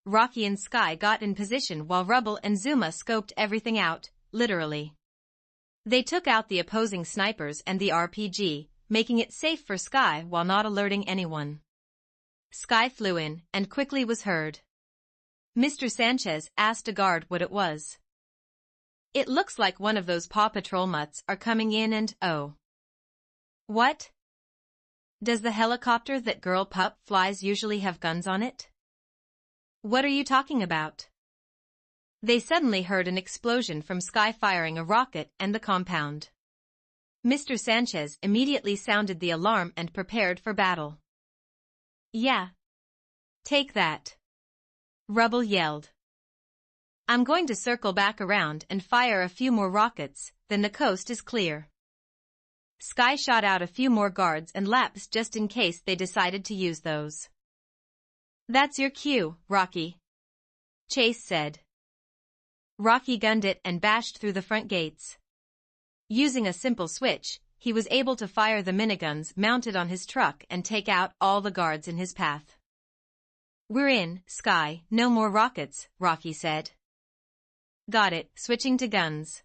Rocky and Sky got in position while Rubble and Zuma scoped everything out, literally. They took out the opposing snipers and the RPG, making it safe for Sky while not alerting anyone. Sky flew in and quickly was heard. Mr. Sanchez asked a guard what it was. It looks like one of those PAW Patrol mutts are coming in and, oh. What? Does the helicopter that girl pup flies usually have guns on it? What are you talking about? They suddenly heard an explosion from Sky firing a rocket and the compound. Mr. Sanchez immediately sounded the alarm and prepared for battle. Yeah. Take that. Rubble yelled. I'm going to circle back around and fire a few more rockets, then the coast is clear. Sky shot out a few more guards and laps just in case they decided to use those. That's your cue, Rocky. Chase said. Rocky gunned it and bashed through the front gates. Using a simple switch, he was able to fire the miniguns mounted on his truck and take out all the guards in his path. We're in, Sky, no more rockets, Rocky said. Got it, switching to guns.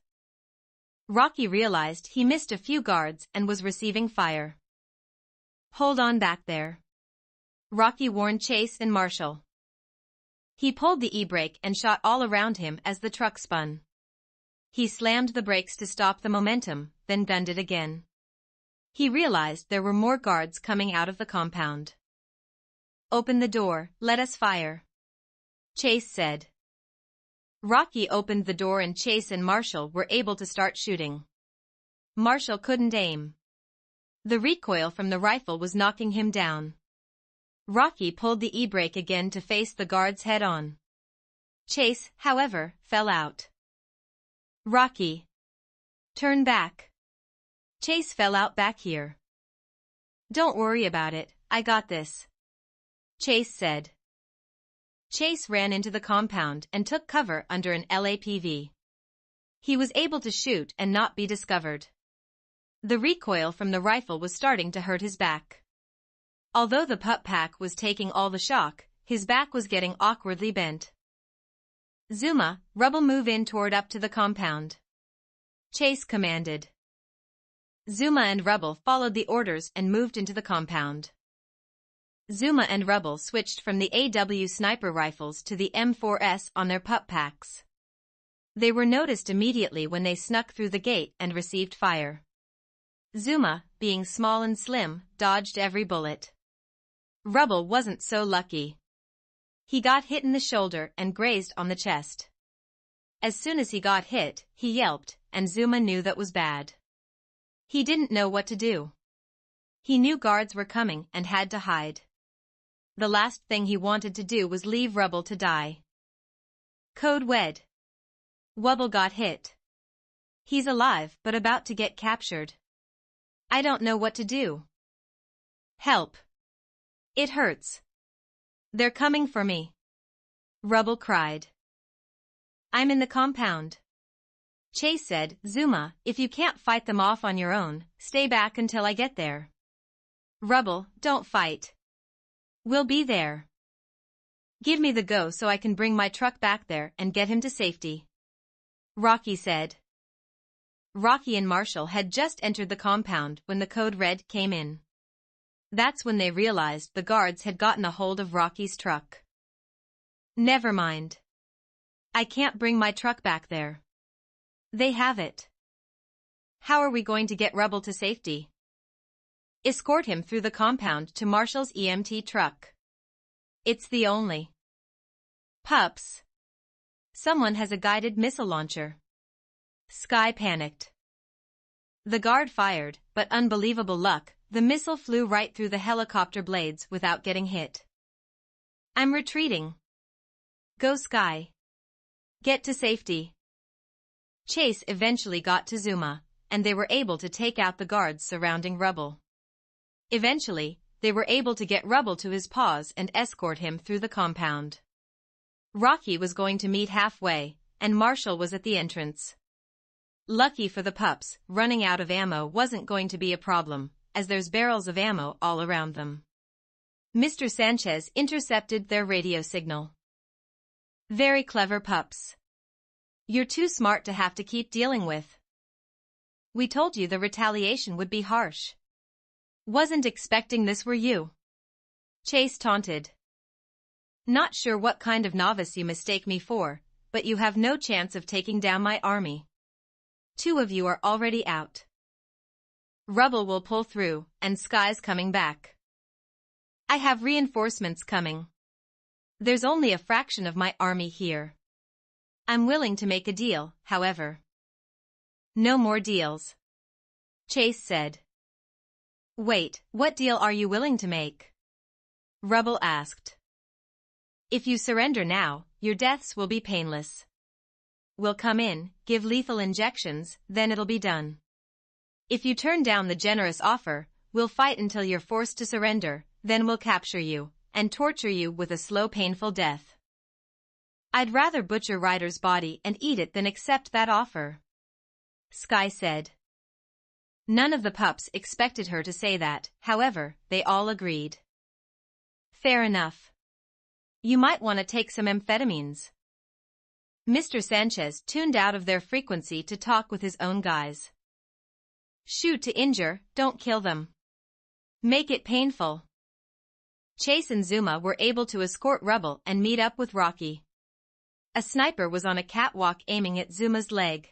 Rocky realized he missed a few guards and was receiving fire. Hold on back there. Rocky warned Chase and Marshall. He pulled the e-brake and shot all around him as the truck spun. He slammed the brakes to stop the momentum, then gunned it again. He realized there were more guards coming out of the compound. Open the door, let us fire. Chase said. Rocky opened the door and Chase and Marshall were able to start shooting. Marshall couldn't aim. The recoil from the rifle was knocking him down. Rocky pulled the e-brake again to face the guards head-on. Chase, however, fell out. Rocky. Turn back. Chase fell out back here. Don't worry about it, I got this. Chase said. Chase ran into the compound and took cover under an LAPV. He was able to shoot and not be discovered. The recoil from the rifle was starting to hurt his back. Although the pup pack was taking all the shock, his back was getting awkwardly bent. Zuma, Rubble move in toward up to the compound. Chase commanded. Zuma and Rubble followed the orders and moved into the compound. Zuma and Rubble switched from the AW sniper rifles to the M4S on their pup packs. They were noticed immediately when they snuck through the gate and received fire. Zuma, being small and slim, dodged every bullet. Rubble wasn't so lucky. He got hit in the shoulder and grazed on the chest. As soon as he got hit, he yelped, and Zuma knew that was bad. He didn't know what to do. He knew guards were coming and had to hide. The last thing he wanted to do was leave Rubble to die. Code Wed. Wubble got hit. He's alive but about to get captured. I don't know what to do. Help. It hurts. They're coming for me. Rubble cried. I'm in the compound. Chase said, Zuma, if you can't fight them off on your own, stay back until I get there. Rubble, don't fight. We'll be there. Give me the go so I can bring my truck back there and get him to safety. Rocky said. Rocky and Marshall had just entered the compound when the code red came in. That's when they realized the guards had gotten a hold of Rocky's truck. Never mind. I can't bring my truck back there. They have it. How are we going to get Rubble to safety? Escort him through the compound to Marshall's EMT truck. It's the only. Pups. Someone has a guided missile launcher. Sky panicked. The guard fired, but unbelievable luck, the missile flew right through the helicopter blades without getting hit. I'm retreating. Go Sky. Get to safety. Chase eventually got to Zuma, and they were able to take out the guards surrounding Rubble. Eventually, they were able to get Rubble to his paws and escort him through the compound. Rocky was going to meet halfway, and Marshall was at the entrance. Lucky for the pups, running out of ammo wasn't going to be a problem, as there's barrels of ammo all around them. Mr. Sanchez intercepted their radio signal. Very clever pups. You're too smart to have to keep dealing with. We told you the retaliation would be harsh. Wasn't expecting this, were you? Chase taunted. Not sure what kind of novice you mistake me for, but you have no chance of taking down my army. 2 of you are already out. Rubble will pull through, and Sky's coming back. I have reinforcements coming. There's only a fraction of my army here. I'm willing to make a deal, however. No more deals. Chase said. Wait, what deal are you willing to make? Rubble asked. If you surrender now, your deaths will be painless. We'll come in, give lethal injections, then it'll be done. If you turn down the generous offer, we'll fight until you're forced to surrender, then we'll capture you, and torture you with a slow painful death. I'd rather butcher Ryder's body and eat it than accept that offer. Sky said. None of the pups expected her to say that, however, they all agreed. Fair enough. You might want to take some amphetamines. Mr. Sanchez tuned out of their frequency to talk with his own guys. Shoot to injure, don't kill them. Make it painful. Chase and Zuma were able to escort Rubble and meet up with Rocky. A sniper was on a catwalk aiming at Zuma's leg.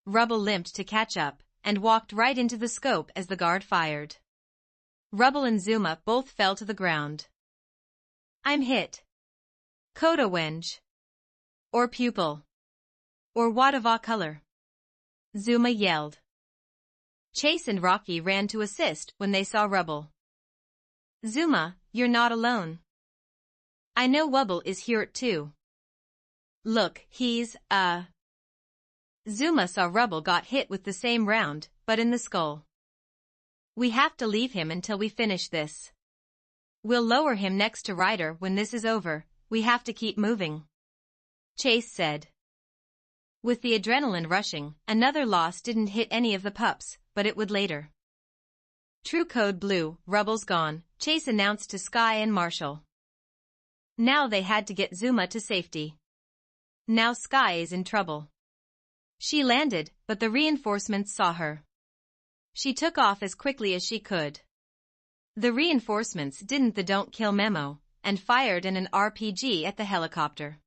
Rubble limped to catch up, and walked right into the scope as the guard fired. Rubble and Zuma both fell to the ground. I'm hit. Koda wenge. Or pupil. Or what color? Zuma yelled. Chase and Rocky ran to assist when they saw Rubble. Zuma, you're not alone. I know Rubble is hurt too. Look, he's, Zuma saw Rubble got hit with the same round, but in the skull. We have to leave him until we finish this. We'll lower him next to Ryder when this is over, we have to keep moving. Chase said. With the adrenaline rushing, another loss didn't hit any of the pups, but it would later. True code blue, Rubble's gone, Chase announced to Sky and Marshall. Now they had to get Zuma to safety. Now Sky is in trouble. She landed, but the reinforcements saw her. She took off as quickly as she could. The reinforcements didn't the don't kill memo, and fired an RPG at the helicopter.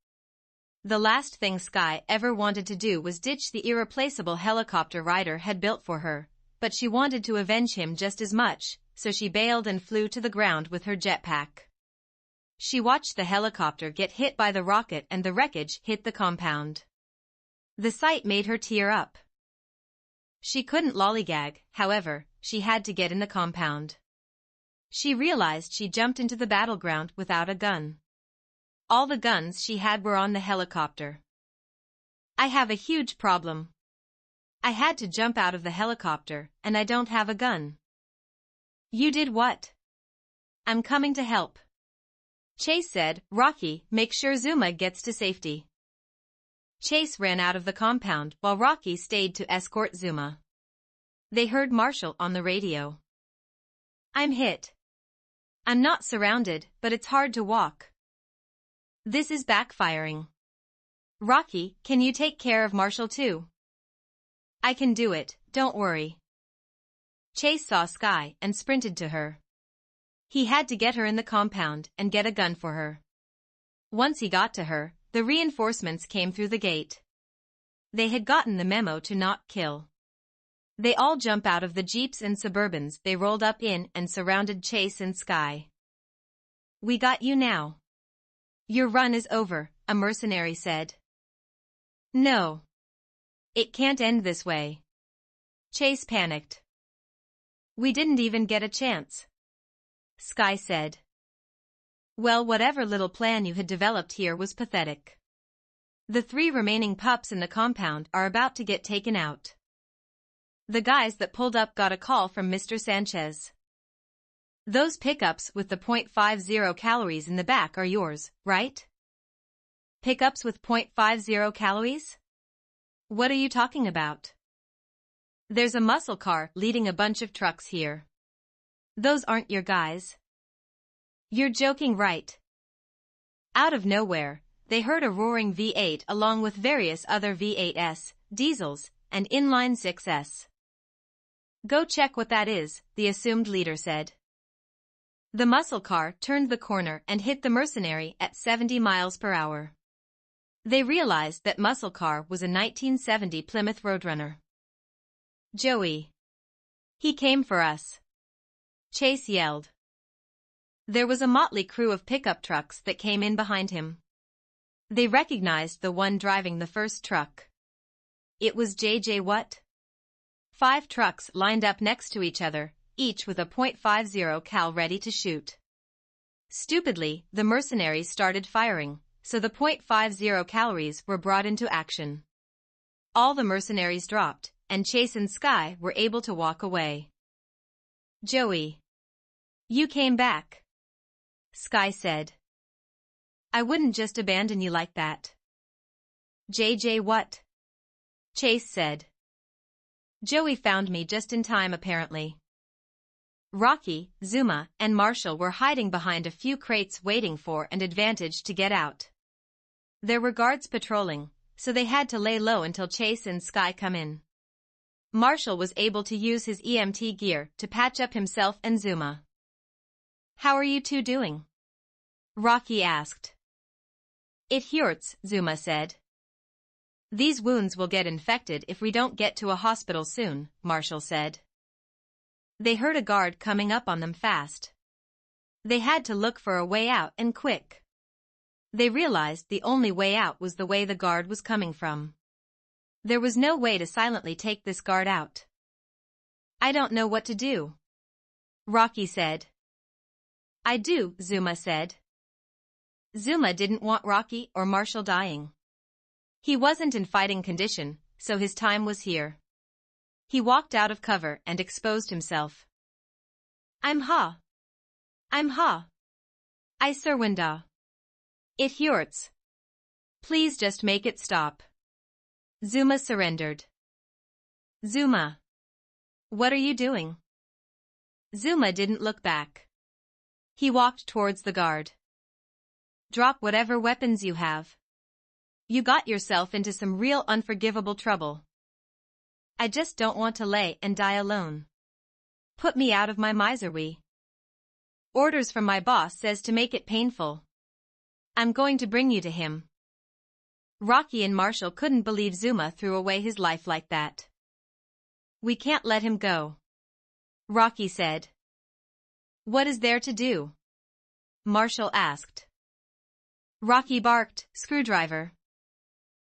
The last thing Sky ever wanted to do was ditch the irreplaceable helicopter Ryder had built for her, but she wanted to avenge him just as much, so she bailed and flew to the ground with her jetpack. She watched the helicopter get hit by the rocket and the wreckage hit the compound. The sight made her tear up. She couldn't lollygag, however, she had to get in the compound. She realized she jumped into the battleground without a gun. All the guns she had were on the helicopter. I have a huge problem. I had to jump out of the helicopter, and I don't have a gun. You did what? I'm coming to help. Chase said, Rocky, make sure Zuma gets to safety. Chase ran out of the compound while Rocky stayed to escort Zuma. They heard Marshall on the radio. I'm hit. I'm not surrounded, but it's hard to walk. This is backfiring. Rocky, can you take care of Marshall too? I can do it, don't worry. Chase saw Sky and sprinted to her. He had to get her in the compound and get a gun for her. Once he got to her, the reinforcements came through the gate. They had gotten the memo to not kill. They all jumped out of the Jeeps and Suburbans they rolled up in and surrounded Chase and Sky. We got you now. Your run is over, a mercenary said. No. It can't end this way. Chase panicked. We didn't even get a chance. Sky said. Well, whatever little plan you had developed here was pathetic. The 3 remaining pups in the compound are about to get taken out. The guys that pulled up got a call from Mr. Sanchez. Those pickups with the 0.50 calories in the back are yours, right? Pickups with 0.50 calories? What are you talking about? There's a muscle car leading a bunch of trucks here. Those aren't your guys. You're joking, right? Out of nowhere, they heard a roaring V8 along with various other V8s, diesels, and inline 6s. "Go check what that is," the assumed leader said. The muscle car turned the corner and hit the mercenary at 70 miles per hour. They realized that muscle car was a 1970 Plymouth Roadrunner. "Joey. He came for us," Chase yelled. There was a motley crew of pickup trucks that came in behind him. They recognized the one driving the first truck. It was J.J. Watt. 5 trucks lined up next to each other, each with a .50 cal ready to shoot. Stupidly, the mercenaries started firing, so the .50 calories were brought into action. All the mercenaries dropped, and Chase and Sky were able to walk away. "Joey. You came back," Sky said. "I wouldn't just abandon you like that." "J.J. Watt," Chase said. "Joey found me just in time apparently." Rocky, Zuma, and Marshall were hiding behind a few crates waiting for an advantage to get out. There were guards patrolling, so they had to lay low until Chase and Sky come in. Marshall was able to use his EMT gear to patch up himself and Zuma. "How are you two doing?" Rocky asked. "It hurts," Zuma said. "These wounds will get infected if we don't get to a hospital soon," Marshall said. They heard a guard coming up on them fast. They had to look for a way out and quick. They realized the only way out was the way the guard was coming from. There was no way to silently take this guard out. "I don't know what to do," Rocky said. "I do," Zuma said. Zuma didn't want Rocky or Marshall dying. He wasn't in fighting condition, so his time was here. He walked out of cover and exposed himself. I'm Ha. I surrender. It hurts. Please just make it stop." Zuma surrendered. "Zuma. What are you doing?" Zuma didn't look back. He walked towards the guard. "Drop whatever weapons you have. You got yourself into some real unforgivable trouble. I just don't want to lay and die alone. Put me out of my misery. Orders from my boss says to make it painful. I'm going to bring you to him." Rocky and Marshall couldn't believe Zuma threw away his life like that. "We can't let him go," Rocky said. "What is there to do?" Marshall asked. Rocky barked, "Screwdriver."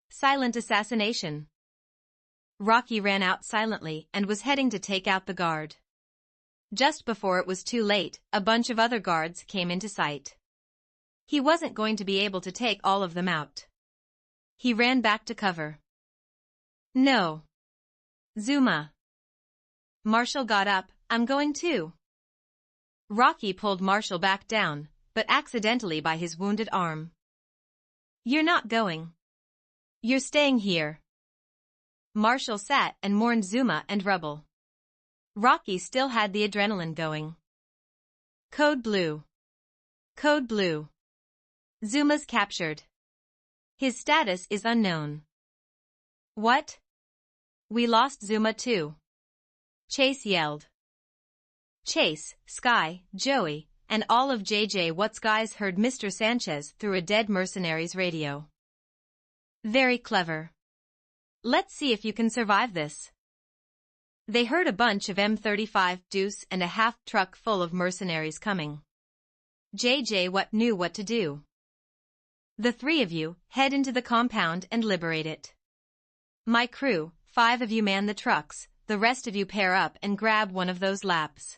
"Silent assassination." Rocky ran out silently and was heading to take out the guard. Just before it was too late, a bunch of other guards came into sight. He wasn't going to be able to take all of them out. He ran back to cover. "No. Zuma." Marshall got up. "I'm going too." Rocky pulled Marshall back down, but accidentally by his wounded arm. "You're not going. You're staying here." Marshall sat and mourned Zuma and Rubble. Rocky still had the adrenaline going. Code Blue. Code Blue. Zuma's captured. His status is unknown. What? We lost Zuma too. Chase yelled. Chase, Sky, Joey, and all of J.J. Watt's guys heard Mr. Sanchez through a dead mercenary's radio. Very clever. Let's see if you can survive this. They heard a bunch of M35 Deuce and a half truck full of mercenaries coming. J.J. Watt knew what to do. "The 3 of you, head into the compound and liberate it. My crew, 5 of you man the trucks, the rest of you pair up and grab one of those laps."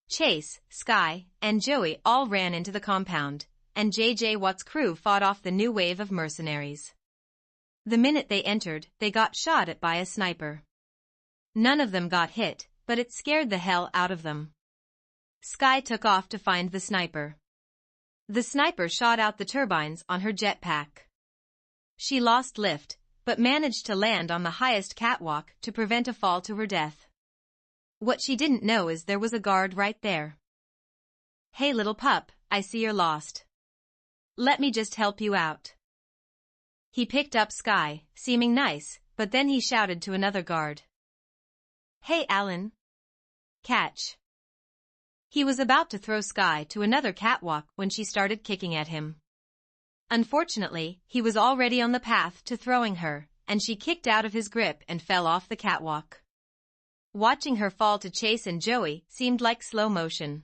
Chase, Sky, and Joey all ran into the compound, and J.J. Watt's crew fought off the new wave of mercenaries. The minute they entered, they got shot at by a sniper. None of them got hit, but it scared the hell out of them. Sky took off to find the sniper. The sniper shot out the turbines on her jetpack. She lost lift, but managed to land on the highest catwalk to prevent a fall to her death. What she didn't know is there was a guard right there. "Hey little pup, I see you're lost. Let me just help you out. He picked up Sky, seeming nice, but then he shouted to another guard. Hey Alan. Catch. He was about to throw Sky to another catwalk when she started kicking at him. Unfortunately, he was already on the path to throwing her, and she kicked out of his grip and fell off the catwalk. Watching her fall to Chase and Joey seemed like slow motion.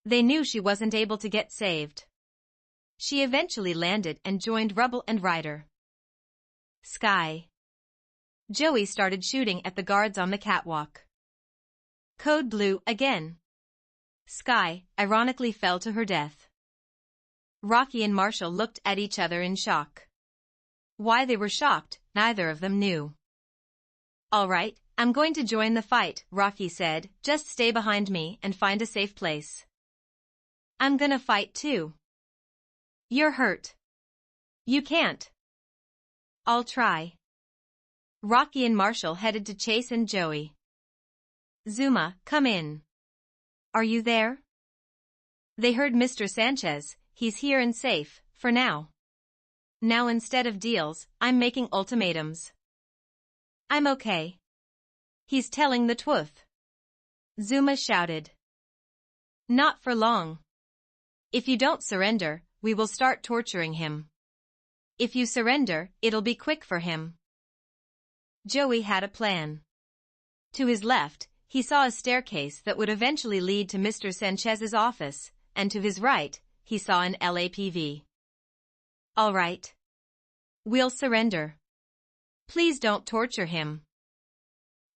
They knew she wasn't able to get saved. She eventually landed and joined Rubble and Ryder. Sky. Joey started shooting at the guards on the catwalk. Code blue again. Sky, ironically, fell to her death. Rocky and Marshall looked at each other in shock. Why they were shocked, neither of them knew. All right, I'm going to join the fight, Rocky said. Just stay behind me and find a safe place. I'm gonna fight too. You're hurt. You can't. I'll try. Rocky and Marshall headed to Chase and Joey. Zuma, come in. Are you there? They heard Mr. Sanchez. He's here and safe, for now. Now instead of deals, I'm making ultimatums. I'm okay. He's telling the truth. Zuma shouted. Not for long. If you don't surrender, we will start torturing him. If you surrender, it'll be quick for him. Joey had a plan. To his left, he saw a staircase that would eventually lead to Mr. Sanchez's office, and to his right, he saw an LAPV. All right. We'll surrender. Please don't torture him.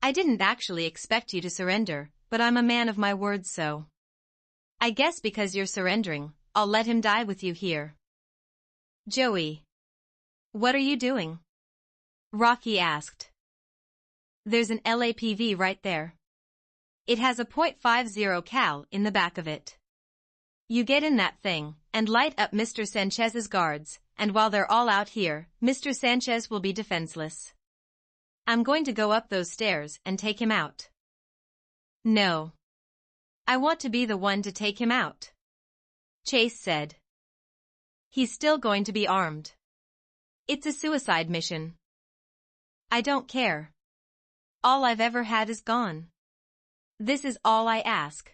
I didn't actually expect you to surrender, but I'm a man of my word, so. I guess because you're surrendering, I'll let him die with you here. Joey. What are you doing? Rocky asked. There's an LAPV right there. It has a .50 cal in the back of it. You get in that thing, and light up Mr. Sanchez's guards, and while they're all out here, Mr. Sanchez will be defenseless. I'm going to go up those stairs and take him out. No. I want to be the one to take him out. Chase said. He's still going to be armed. It's a suicide mission. I don't care. All I've ever had is gone. This is all I ask.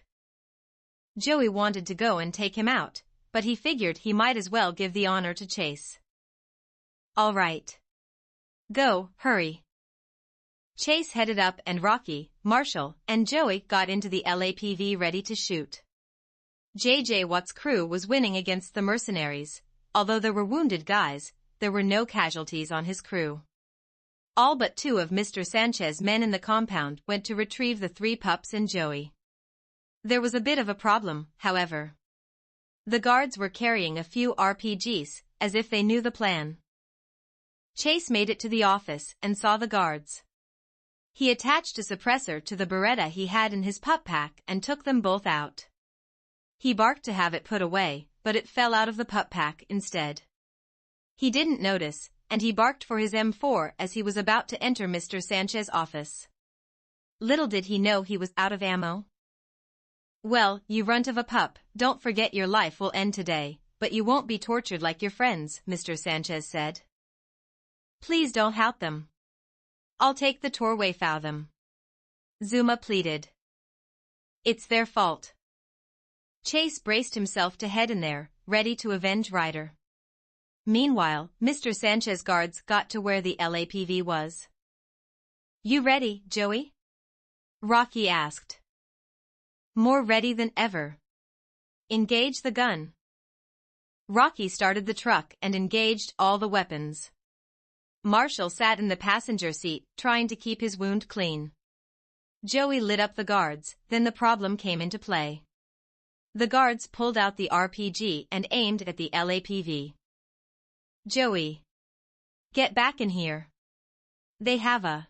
Joey wanted to go and take him out, but he figured he might as well give the honor to Chase. All right. Go, hurry. Chase headed up and Rocky, Marshall, and Joey got into the LAPV ready to shoot. J.J. Watt's crew was winning against the mercenaries. Although there were wounded guys, there were no casualties on his crew. All but 2 of Mr. Sanchez's men in the compound went to retrieve the 3 pups and Joey. There was a bit of a problem, however. The guards were carrying a few RPGs, as if they knew the plan. Chase made it to the office and saw the guards. He attached a suppressor to the Beretta he had in his pup pack and took them both out. He barked to have it put away, but it fell out of the pup pack instead. He didn't notice, and he barked for his M4 as he was about to enter Mr. Sanchez's office. Little did he know he was out of ammo. Well, you runt of a pup, don't forget your life will end today, but you won't be tortured like your friends, Mr. Sanchez said. Please don't hout them. I'll take the tour way for them. Zuma pleaded. It's their fault. Chase braced himself to head in there, ready to avenge Ryder. Meanwhile, Mr. Sanchez's guards got to where the LAPV was. You ready, Joey? Rocky asked. More ready than ever. Engage the gun. Rocky started the truck and engaged all the weapons. Marshall sat in the passenger seat, trying to keep his wound clean. Joey lit up the guards, then the problem came into play. The guards pulled out the RPG and aimed at the LAPV. Joey. Get back in here. They have a.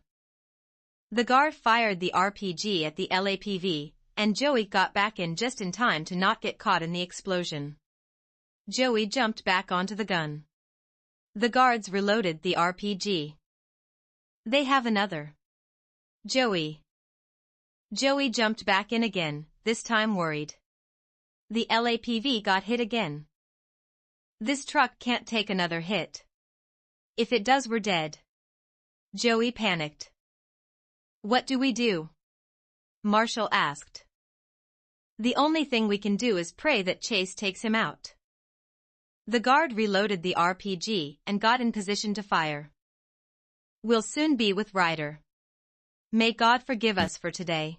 The guard fired the RPG at the LAPV, and Joey got back in just in time to not get caught in the explosion. Joey jumped back onto the gun. The guards reloaded the RPG. They have another. Joey. Joey jumped back in again, this time worried. The LAPV got hit again. This truck can't take another hit. If it does, we're dead. Joey panicked. What do we do? Marshall asked. The only thing we can do is pray that Chase takes him out. The guard reloaded the RPG and got in position to fire. We'll soon be with Ryder. May God forgive us for today.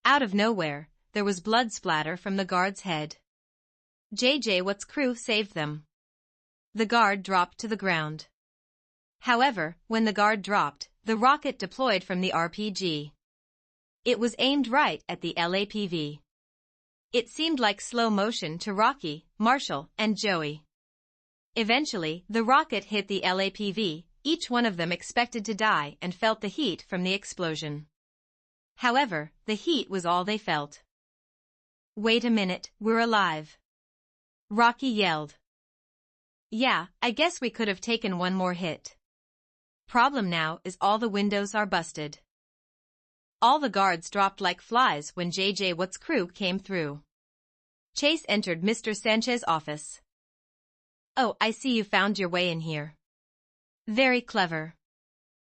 Out of nowhere, there was blood splatter from the guard's head. What's crew saved them. The guard dropped to the ground. However, when the guard dropped, the rocket deployed from the RPG. It was aimed right at the LAPV. It seemed like slow motion to Rocky, Marshall, and Joey. Eventually, the rocket hit the LAPV, each one of them expected to die and felt the heat from the explosion. However, the heat was all they felt. Wait a minute, we're alive. Rocky yelled. Yeah, I guess we could have taken one more hit. Problem now is all the windows are busted. All the guards dropped like flies when What's crew came through. Chase entered Mr. Sanchez's office. Oh, I see you found your way in here. Very clever.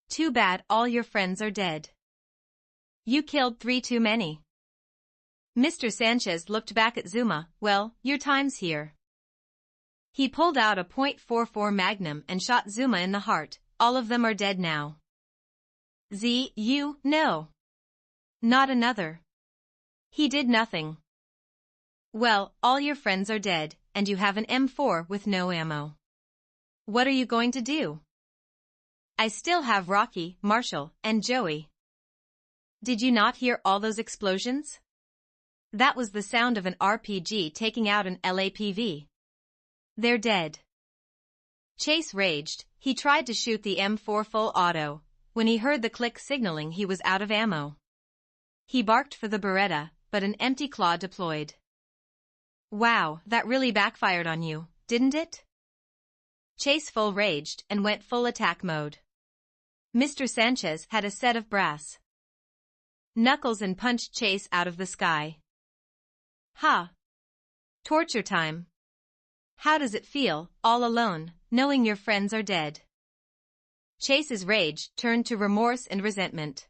Too bad all your friends are dead. You killed 3 too many. Mr. Sanchez looked back at Zuma. Well, your time's here. He pulled out a .44 Magnum and shot Zuma in the heart. All of them are dead now. No. Not another. He did nothing. Well, all your friends are dead, and you have an M4 with no ammo. What are you going to do? I still have Rocky, Marshall, and Joey. Did you not hear all those explosions? That was the sound of an RPG taking out an LAPV. They're dead. Chase raged. He tried to shoot the M4 full auto. When he heard the click signaling he was out of ammo. He barked for the Beretta, but an empty claw deployed. Wow, that really backfired on you, didn't it? Chase full raged and went full attack mode. Mr. Sanchez had a set of brass knuckles and punched Chase out of the sky. Ha! Torture time. How does it feel, all alone, knowing your friends are dead? Chase's rage turned to remorse and resentment.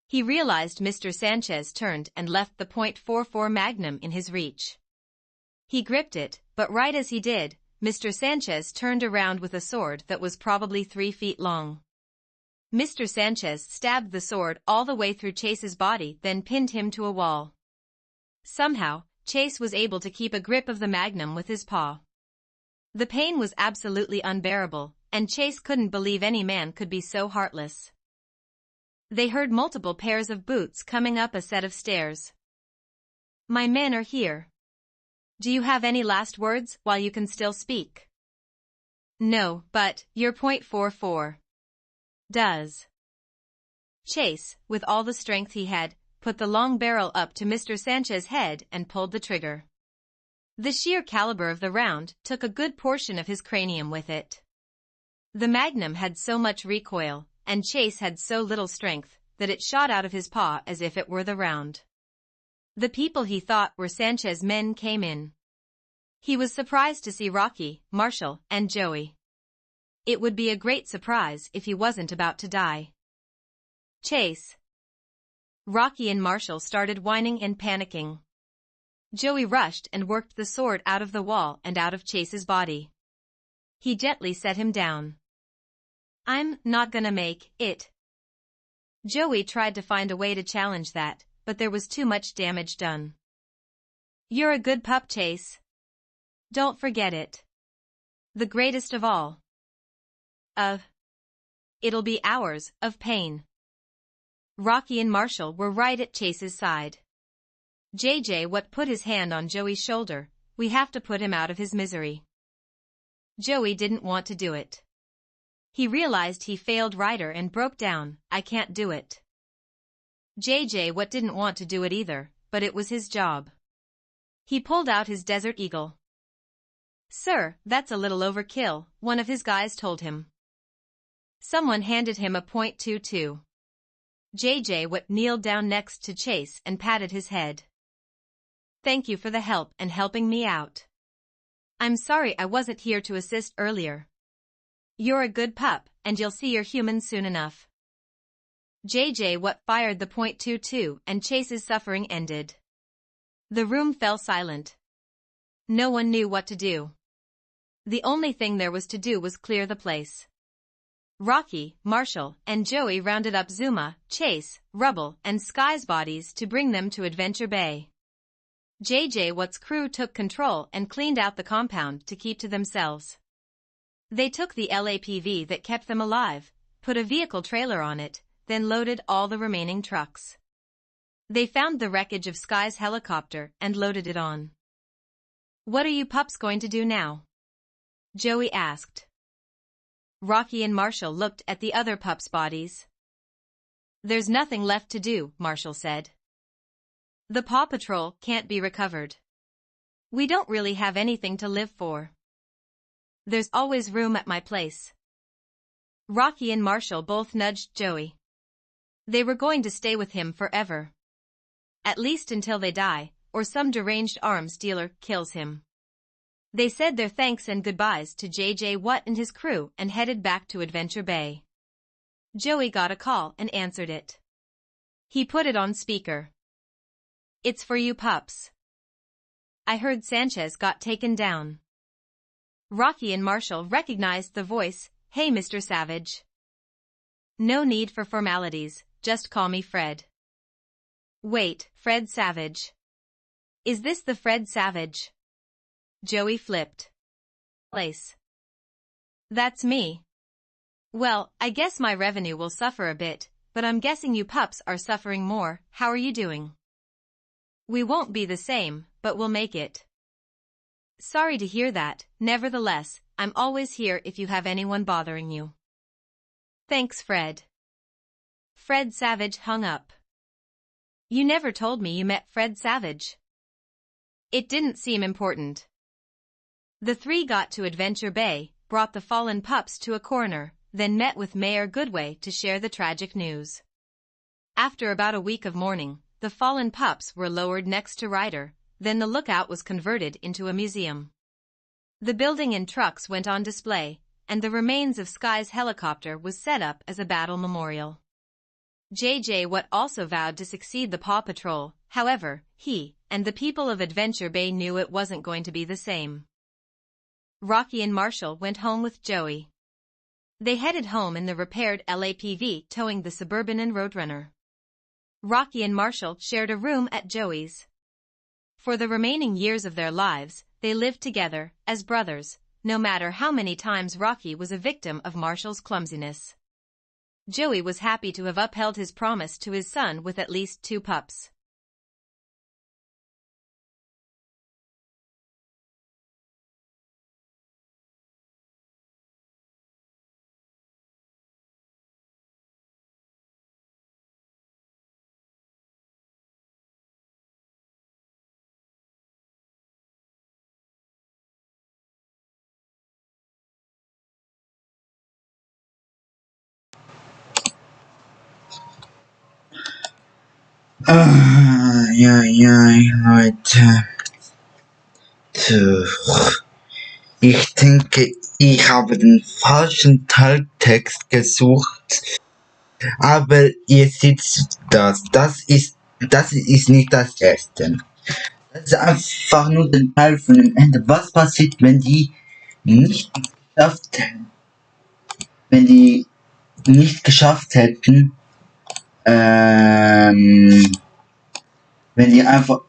He realized Mr. Sanchez turned and left the .44 Magnum in his reach. He gripped it, but right as he did, Mr. Sanchez turned around with a sword that was probably 3 feet long. Mr. Sanchez stabbed the sword all the way through Chase's body, then pinned him to a wall. Somehow, Chase was able to keep a grip of the Magnum with his paw. The pain was absolutely unbearable, and Chase couldn't believe any man could be so heartless. They heard multiple pairs of boots coming up a set of stairs. My men are here. Do you have any last words while you can still speak? No, but your .44 does. Chase, with all the strength he had, put the long barrel up to Mr. Sanchez's head and pulled the trigger. The sheer caliber of the round took a good portion of his cranium with it. The Magnum had so much recoil, and Chase had so little strength, that it shot out of his paw as if it were the round. The people he thought were Sanchez's men came in. He was surprised to see Rocky, Marshall, and Joey. It would be a great surprise if he wasn't about to die. Chase. Rocky and Marshall started whining and panicking. Joey rushed and worked the sword out of the wall and out of Chase's body. He gently set him down. I'm not gonna make it. Joey tried to find a way to challenge that, but there was too much damage done. You're a good pup, Chase. Don't forget it. The greatest of all. It'll be hours of pain. Rocky and Marshall were right at Chase's side. What put his hand on Joey's shoulder. We have to put him out of his misery. Joey didn't want to do it. He realized he failed Ryder and broke down. I can't do it. What didn't want to do it either, but it was his job. He pulled out his Desert Eagle. Sir, that's a little overkill, one of his guys told him. Someone handed him a .22. What kneeled down next to Chase and patted his head. Thank you for the help and helping me out. I'm sorry I wasn't here to assist earlier. You're a good pup, and you'll see your humans soon enough. JJ What fired the .22 and Chase's suffering ended. The room fell silent. No one knew what to do. The only thing there was to do was clear the place. Rocky, Marshall, and Joey rounded up Zuma, Chase, Rubble, and Sky's bodies to bring them to Adventure Bay. JJ Watt's crew took control and cleaned out the compound to keep to themselves. They took the LAPV that kept them alive, put a vehicle trailer on it, then loaded all the remaining trucks. They found the wreckage of Sky's helicopter and loaded it on. What are you pups going to do now? Joey asked. Rocky and Marshall looked at the other pups' bodies. There's nothing left to do, Marshall said. The PAW Patrol can't be recovered. We don't really have anything to live for. There's always room at my place. Rocky and Marshall both nudged Joey. They were going to stay with him forever. At least until they die, or some deranged arms dealer kills him. They said their thanks and goodbyes to JJ Watt and his crew and headed back to Adventure Bay. Joey got a call and answered it. He put it on speaker. It's for you pups. I heard Sanchez got taken down. Rocky and Marshall recognized the voice. Hey Mr. Savage. No need for formalities, just call me Fred. Wait, Fred Savage. Is this the Fred Savage? Joey flipped. Place. That's me. Well, I guess my revenue will suffer a bit, but I'm guessing you pups are suffering more. How are you doing? We won't be the same, but we'll make it. Sorry to hear that, nevertheless, I'm always here if you have anyone bothering you. Thanks, Fred. Fred Savage hung up. You never told me you met Fred Savage. It didn't seem important. The three got to Adventure Bay, brought the fallen pups to a corner, then met with Mayor Goodway to share the tragic news. After about a week of mourning, the fallen pups were lowered next to Ryder, then the lookout was converted into a museum. The building and trucks went on display, and the remains of Sky's helicopter was set up as a battle memorial. JJ Watt also vowed to succeed the PAW Patrol, however, he and the people of Adventure Bay knew it wasn't going to be the same. Rocky and Marshall went home with Joey. They headed home in the repaired LAPV towing the Suburban and Roadrunner. Rocky and Marshall shared a room at Joey's. For the remaining years of their lives, they lived together, as brothers, no matter how many times Rocky was a victim of Marshall's clumsiness. Joey was happy to have upheld his promise to his son with at least 2 pups. Ja, Leute. So. Ich denke, ich habe den falschen Teiltext gesucht. Aber ihr seht das. Das ist nicht das Erste. Das ist einfach nur der Teil von dem Ende. Was passiert, wenn die nicht geschafft hätten? Wenn die nicht geschafft hätten, wenn die einfach,